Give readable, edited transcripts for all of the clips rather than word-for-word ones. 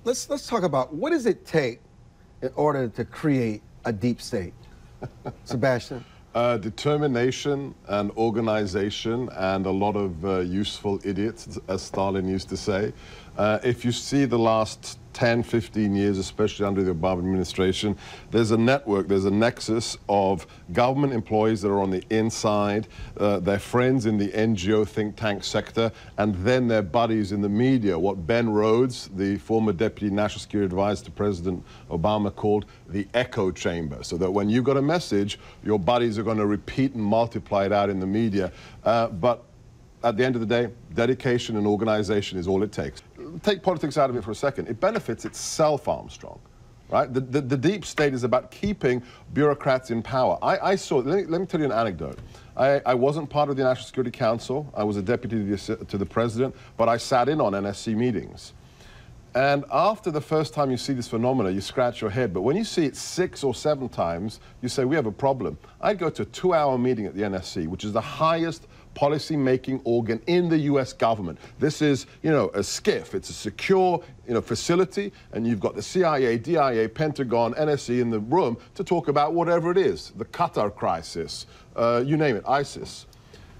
let's talk about what does it take in order to create a deep state, Sebastian? Determination and organization and a lot of useful idiots, as Stalin used to say. If you see the last 10, 15 years, especially under the Obama administration, there's a network, there's a nexus of government employees that are on the inside, their friends in the NGO think tank sector, and then their buddies in the media, what Ben Rhodes, the former Deputy National Security Advisor to President Obama, called the echo chamber, so that when you got a message, your buddies are going to repeat and multiply it out in the media. But at the end of the day, dedication and organization is all it takes. Take politics out of it for a second. It benefits itself, Armstrong, right? The deep state is about keeping bureaucrats in power. I saw, let me tell you an anecdote. I wasn't part of the National Security Council. I was a deputy to the president, but I sat in on NSC meetings. And after the first time you see this phenomena, you scratch your head. But when you see it 6 or 7 times, you say, we have a problem. I'd go to a 2-hour meeting at the NSC, which is the highest policy-making organ in the U.S. government. This is, you know, a SCIF. It's a secure, you know, facility, and you've got the CIA, DIA, Pentagon, NSC in the room to talk about whatever it is, the Qatar crisis, you name it, ISIS.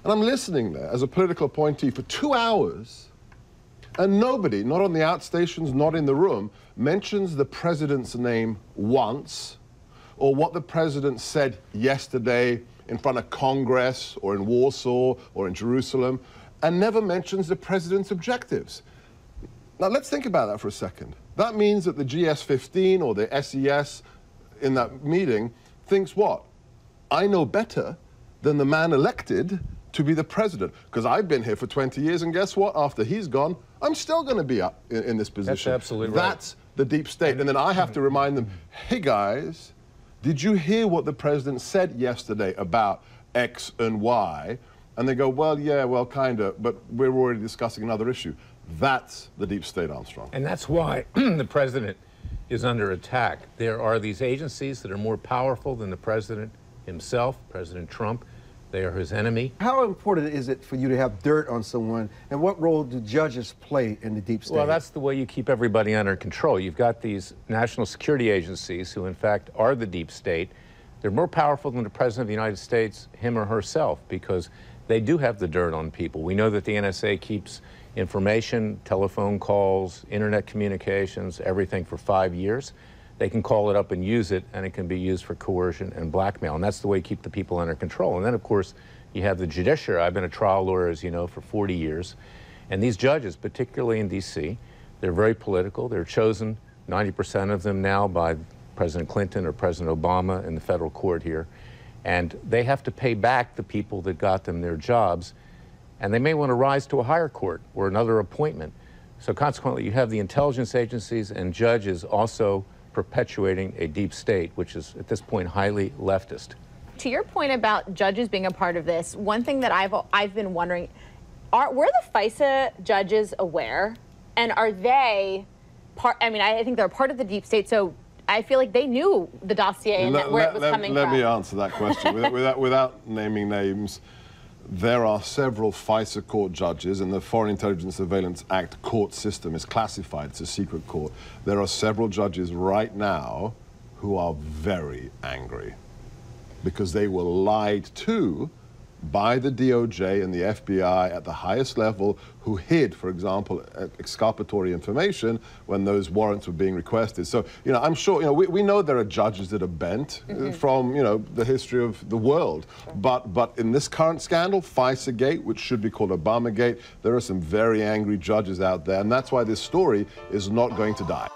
And I'm listening there as a political appointee for 2 hours, and nobody, not on the outstations, not in the room, mentions the president's name once, or what the president said yesterday in front of Congress, or in Warsaw, or in Jerusalem, and never mentions the president's objectives. Now, let's think about that for a second. That means that the GS-15 or the SES in that meeting thinks what? I know better than the man elected to be the president, because I've been here for 20 years, and guess what? After he's gone, I'm still going to be up in this position. That's absolutely right. That's the deep state. And then I have to remind them, hey, guys, did you hear what the president said yesterday about X and Y? And they go, well, yeah, well, kind of, but we're already discussing another issue. That's the deep state, Armstrong. And that's why the president is under attack. There are these agencies that are more powerful than the president himself, President Trump. They are his enemy. How important is it for you to have dirt on someone, and what role do judges play in the deep state? Well, that's the way you keep everybody under control. You've got these national security agencies who, in fact, are the deep state. They're more powerful than the President of the United States, him or herself, because they do have the dirt on people. We know that the NSA keeps information, telephone calls, internet communications, everything for 5 years. They can call it up and use it, and it can be used for coercion and blackmail. And that's the way you keep the people under control. And then, of course, you have the judiciary. I've been a trial lawyer, as you know, for 40 years. And these judges, particularly in D.C., they're very political. They're chosen, 90% of them now, by President Clinton or President Obama in the federal court here. And they have to pay back the people that got them their jobs. And they may want to rise to a higher court or another appointment. So consequently, you have the intelligence agencies and judges also perpetuating a deep state, which is at this point highly leftist. To your point about judges being a part of this, one thing that I've been wondering, were the FISA judges aware, and are they part? I mean, I think they're part of the deep state, so I feel like they knew the dossier and where it was coming from. Let me answer that question without naming names. There are several FISA court judges, and the Foreign Intelligence Surveillance Act court system is classified. It's a secret court. There are several judges right now who are very angry because they were lied to by the DOJ and the FBI at the highest level, who hid, for example, exculpatory information when those warrants were being requested. So, you know, I'm sure, you know, we know there are judges that are bent from, you know, the history of the world. Sure. But in this current scandal, FISA-gate, which should be called Obama-gate, there are some very angry judges out there, and that's why this story is not going to die.